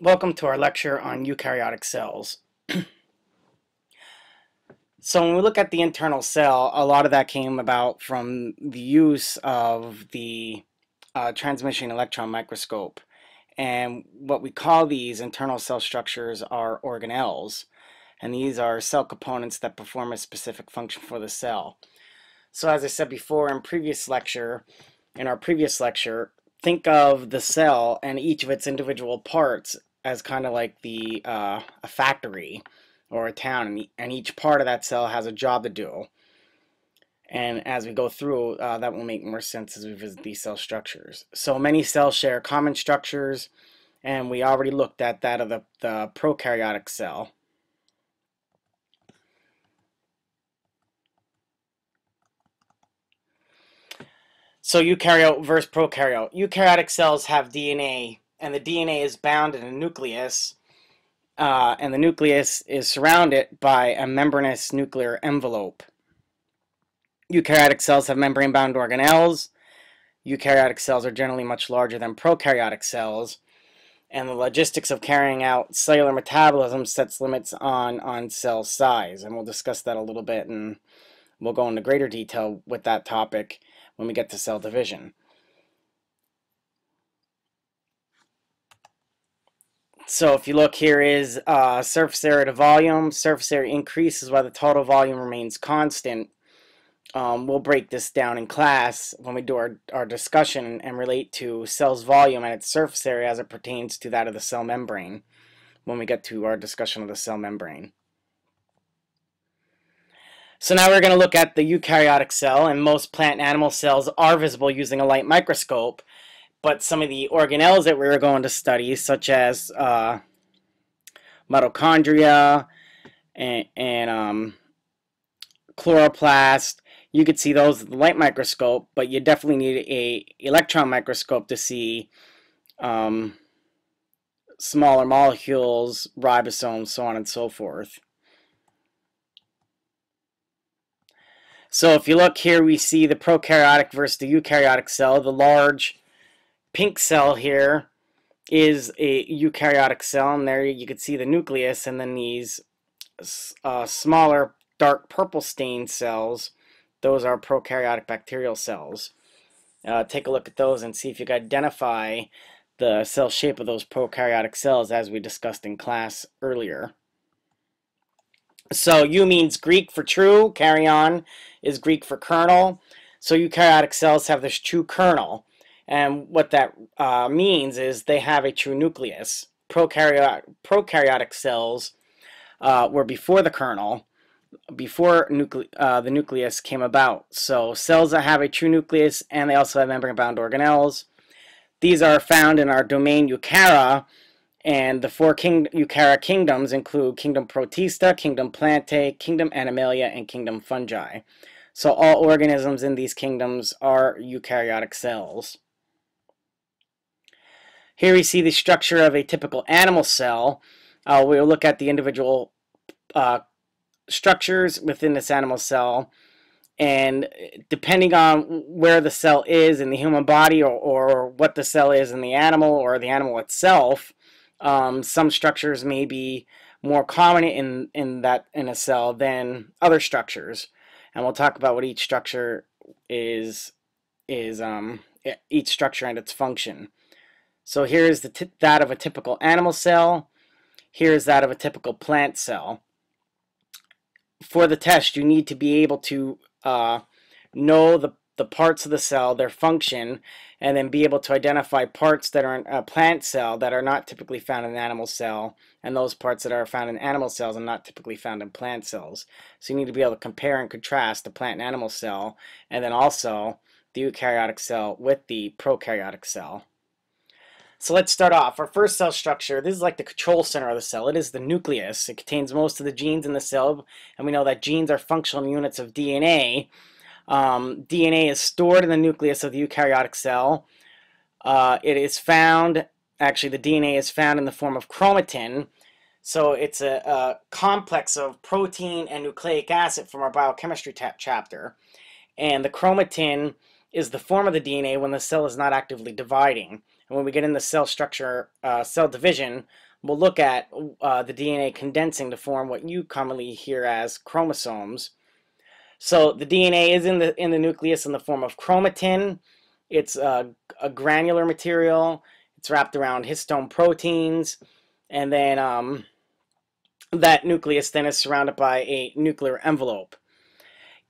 Welcome to our lecture on eukaryotic cells. So when we look at the internal cell, a lot of that came about from the use of the transmission electron microscope. And what we call these internal cell structures are organelles. And these are cell components that perform a specific function for the cell. So as I said before in our previous lecture, think of the cell and each of its individual parts as kind of like a factory or a town, and each part of that cell has a job to do. And as we go through, that will make more sense as we visit these cell structures. So many cells share common structures, and we already looked at that of the prokaryotic cell. So eukaryote versus prokaryote. Eukaryotic cells have DNA, and the DNA is bound in a nucleus, and the nucleus is surrounded by a membranous nuclear envelope. Eukaryotic cells have membrane-bound organelles. Eukaryotic cells are generally much larger than prokaryotic cells, and the logistics of carrying out cellular metabolism sets limits on cell size, and we'll discuss that a little bit, and we'll go into greater detail with that topic when we get to cell division. So if you look, here is surface area to volume. Surface area increases while the total volume remains constant. We'll break this down in class when we do our discussion and relate to cell's volume and its surface area as it pertains to that of the cell membrane when we get to our discussion of the cell membrane. So now we're going to look at the eukaryotic cell, and most plant and animal cells are visible using a light microscope, but some of the organelles that we're going to study, such as mitochondria and chloroplast, you could see those with the light microscope, but you definitely need an electron microscope to see smaller molecules, ribosomes, so on and so forth. So if you look here, we see the prokaryotic versus the eukaryotic cell. The large pink cell here is a eukaryotic cell, and there you can see the nucleus, and then these smaller dark purple stained cells, those are prokaryotic bacterial cells. Take a look at those and see if you can identify the cell shape of those prokaryotic cells as we discussed in class earlier. So U means Greek for true, caryon is Greek for kernel. So eukaryotic cells have this true kernel. And what that means is they have a true nucleus. Prokaryotic cells were before the kernel, before the nucleus came about. So cells that have a true nucleus, and they also have membrane-bound organelles. These are found in our domain Eukarya, and the four Eukarya kingdoms include Kingdom Protista, Kingdom Plantae, Kingdom Animalia, and Kingdom Fungi. So all organisms in these kingdoms are eukaryotic cells. Here we see the structure of a typical animal cell. We'll look at the individual structures within this animal cell, and depending on where the cell is in the human body, or what the cell is in the animal or the animal itself, some structures may be more common in a cell than other structures, and we'll talk about what each structure is each structure and its function. So here is that of a typical animal cell. Here is that of a typical plant cell. For the test, you need to be able to know the parts of the cell, their function, and then be able to identify parts that are in a plant cell that are not typically found in an animal cell, and those parts that are found in animal cells and not typically found in plant cells. So you need to be able to compare and contrast the plant and animal cell, and then also the eukaryotic cell with the prokaryotic cell. So let's start off. Our first cell structure, this is like the control center of the cell. It is the nucleus. It contains most of the genes in the cell, and we know that genes are functional units of DNA. DNA is stored in the nucleus of the eukaryotic cell. It is found, actually the DNA is found in the form of chromatin. So it's a complex of protein and nucleic acid from our biochemistry chapter. And the chromatin is the form of the DNA when the cell is not actively dividing. And when we get into cell structure, cell division, we'll look at the DNA condensing to form what you commonly hear as chromosomes. So the DNA is in the nucleus in the form of chromatin. It's a granular material. It's wrapped around histone proteins, and then that nucleus then is surrounded by a nuclear envelope.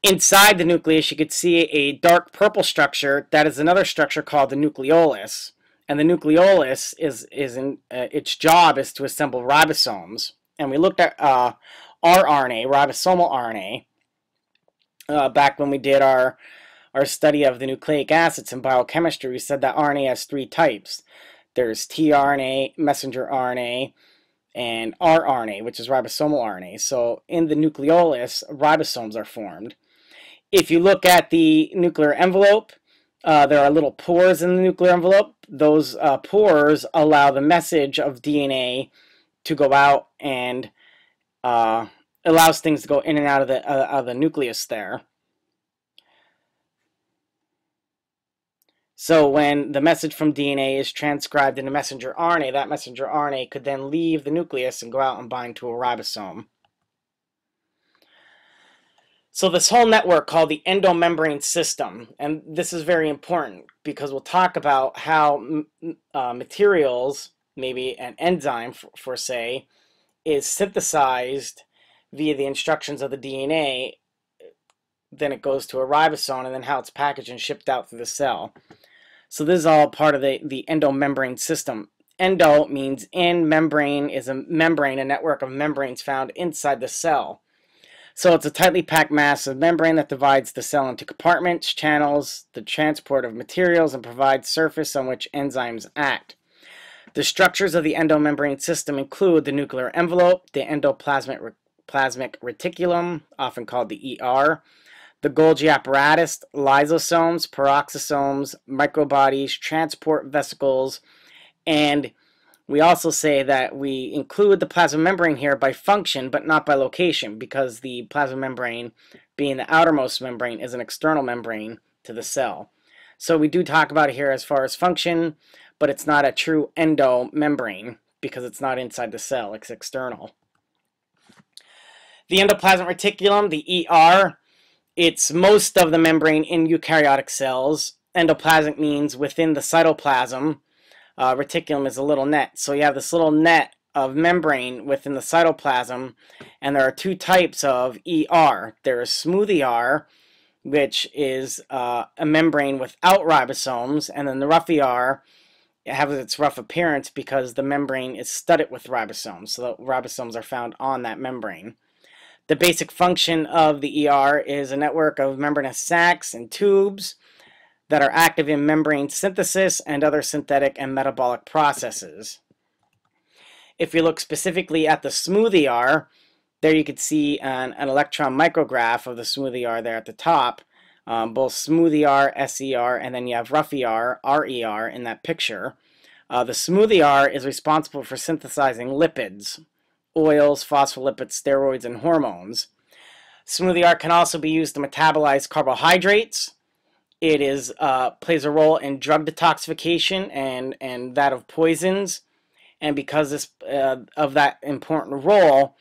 Inside the nucleus, you could see a dark purple structure. That is another structure called the nucleolus. And the nucleolus its job is to assemble ribosomes. And we looked at rRNA, ribosomal RNA, back when we did our study of the nucleic acids in biochemistry. We said that RNA has three types. There's tRNA, messenger RNA, and rRNA, which is ribosomal RNA. So in the nucleolus, ribosomes are formed. If you look at the nuclear envelope, there are little pores in the nuclear envelope. Those pores allow the message of DNA to go out and allows things to go in and out of the nucleus there. So when the message from DNA is transcribed into messenger RNA, that messenger RNA could then leave the nucleus and go out and bind to a ribosome. So this whole network called the endomembrane system, and this is very important because we'll talk about how materials, maybe an enzyme for say, is synthesized via the instructions of the DNA, then it goes to a ribosome, and then how it's packaged and shipped out through the cell. So this is all part of the endomembrane system. Endo means in, membrane is a membrane, a network of membranes found inside the cell. So it's a tightly packed mass of membrane that divides the cell into compartments, channels, the transport of materials, and provides surface on which enzymes act. The structures of the endomembrane system include the nuclear envelope, the endoplasmic reticulum, often called the ER, the Golgi apparatus, lysosomes, peroxisomes, microbodies, transport vesicles, and we also say that we include the plasma membrane here by function but not by location, because the plasma membrane, being the outermost membrane, is an external membrane to the cell. So we do talk about it here as far as function, but it's not a true endomembrane because it's not inside the cell, it's external. The endoplasmic reticulum, the ER, it's most of the membrane in eukaryotic cells. Endoplasmic means within the cytoplasm. Reticulum is a little net. So you have this little net of membrane within the cytoplasm, and there are two types of ER. There is smooth ER, which is a membrane without ribosomes, and then the rough ER has its rough appearance because the membrane is studded with ribosomes. So the ribosomes are found on that membrane. The basic function of the ER is a network of membranous sacs and tubes that are active in membrane synthesis and other synthetic and metabolic processes. If you look specifically at the smooth ER, there you could see an electron micrograph of the smooth ER there at the top, both smooth ER, SER, and then you have rough ER, RER in that picture. The smooth ER is responsible for synthesizing lipids, oils, phospholipids, steroids, and hormones. Smooth ER can also be used to metabolize carbohydrates. It plays a role in drug detoxification and that of poisons. And because of that important role,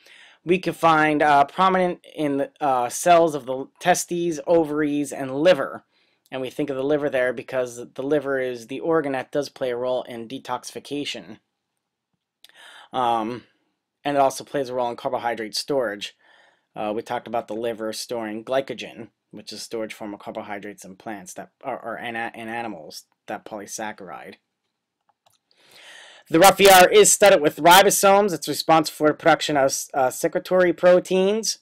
we can find prominent in the cells of the testes, ovaries, and liver. And we think of the liver there because the liver is the organ that does play a role in detoxification. And it also plays a role in carbohydrate storage. We talked about the liver storing glycogen, which is a storage form of carbohydrates in plants or in animals, that polysaccharide. The rough ER is studded with ribosomes. It's responsible for the production of secretory proteins.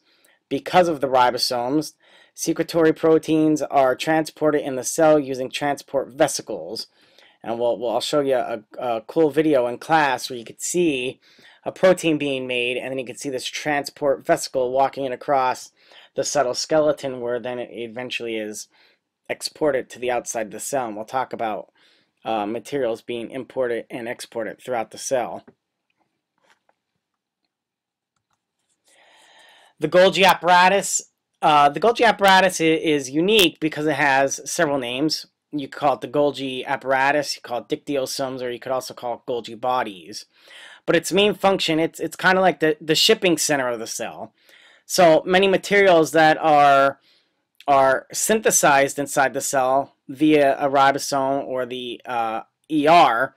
Because of the ribosomes, secretory proteins are transported in the cell using transport vesicles. And I'll show you a cool video in class where you could see a protein being made, and then you can see this transport vesicle walking it across the cytoskeleton, where then it eventually is exported to the outside of the cell. And we'll talk about materials being imported and exported throughout the cell. The Golgi apparatus. The Golgi apparatus is unique because it has several names. You could call it the Golgi apparatus, you call it dictyosomes, or you could also call it Golgi bodies. But its main function, it's kind of like the shipping center of the cell. So many materials that are synthesized inside the cell via a ribosome or the ER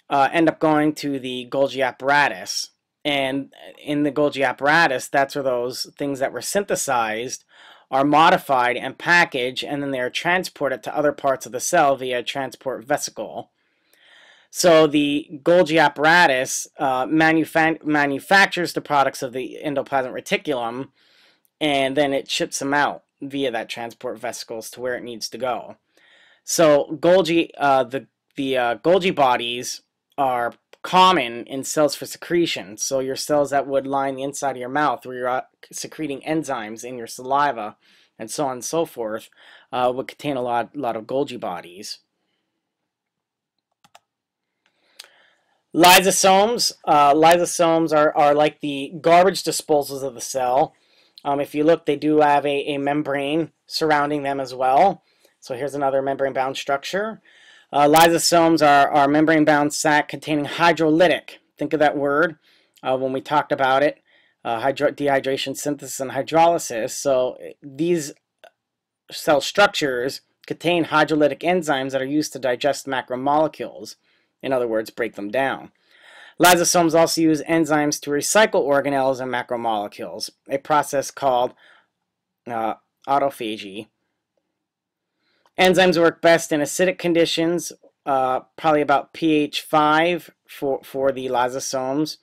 end up going to the Golgi apparatus. And in the Golgi apparatus, that's where those things that were synthesized are modified and packaged, and then they are transported to other parts of the cell via a transport vesicle. So the Golgi apparatus manufactures the products of the endoplasmic reticulum, and then it ships them out via that transport vesicles to where it needs to go. So Golgi, the Golgi bodies are common in cells for secretion. So your cells that would line the inside of your mouth, where you're secreting enzymes in your saliva, and so on and so forth, would contain a lot of Golgi bodies. Lysosomes. Lysosomes are like the garbage disposals of the cell. If you look, they do have a membrane surrounding them as well. So here's another membrane-bound structure. Lysosomes are membrane-bound sac containing hydrolytic. Think of that word when we talked about it. Dehydration, synthesis, and hydrolysis. So these cell structures contain hydrolytic enzymes that are used to digest macromolecules. In other words, break them down. Lysosomes also use enzymes to recycle organelles and macromolecules, a process called autophagy. Enzymes work best in acidic conditions, probably about pH 5 for the lysosomes.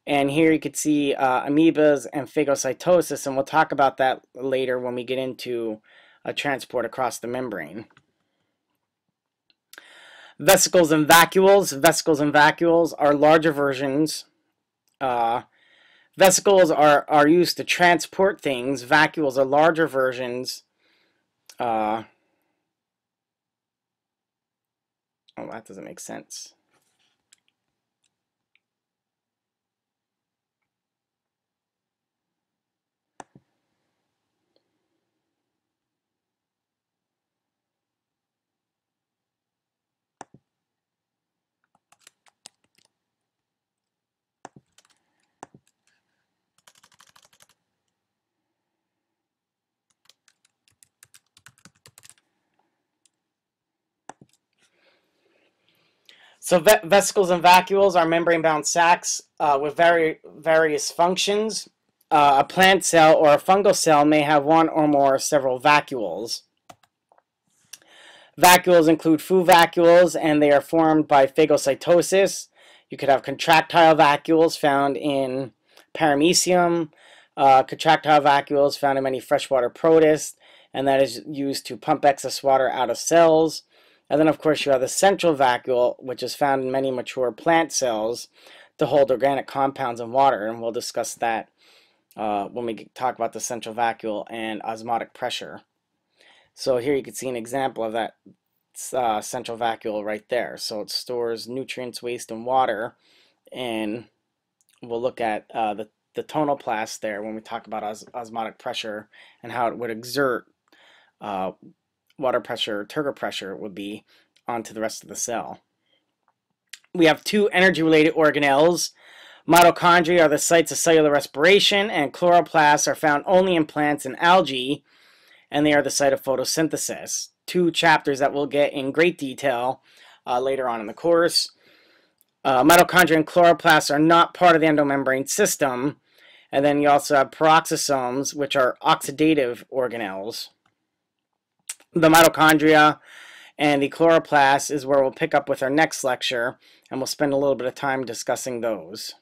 And here you could see amoebas and phagocytosis, and we'll talk about that later when we get into a transport across the membrane. Vesicles and vacuoles. Vesicles and vacuoles are larger versions. Vesicles are used to transport things. Vacuoles are larger versions. Oh, that doesn't make sense. So vesicles and vacuoles are membrane-bound sacs with various functions. A plant cell or a fungal cell may have one or more or several vacuoles. Vacuoles include food vacuoles, and they are formed by phagocytosis. You could have contractile vacuoles found in paramecium, contractile vacuoles found in many freshwater protists, and that is used to pump excess water out of cells. And then, of course, you have the central vacuole, which is found in many mature plant cells to hold organic compounds and water, and we'll discuss that when we talk about the central vacuole and osmotic pressure. So here you can see an example of that central vacuole right there. So it stores nutrients, waste, and water, and we'll look at the tonoplast there when we talk about osmotic pressure and how it would exert water pressure, turgor pressure would be onto the rest of the cell. We have two energy-related organelles. Mitochondria are the sites of cellular respiration, and chloroplasts are found only in plants and algae, and they are the site of photosynthesis. Two chapters that we'll get in great detail later on in the course. Mitochondria and chloroplasts are not part of the endomembrane system, and then you also have peroxisomes, which are oxidative organelles. The mitochondria and the chloroplast is where we'll pick up with our next lecture, and we'll spend a little bit of time discussing those.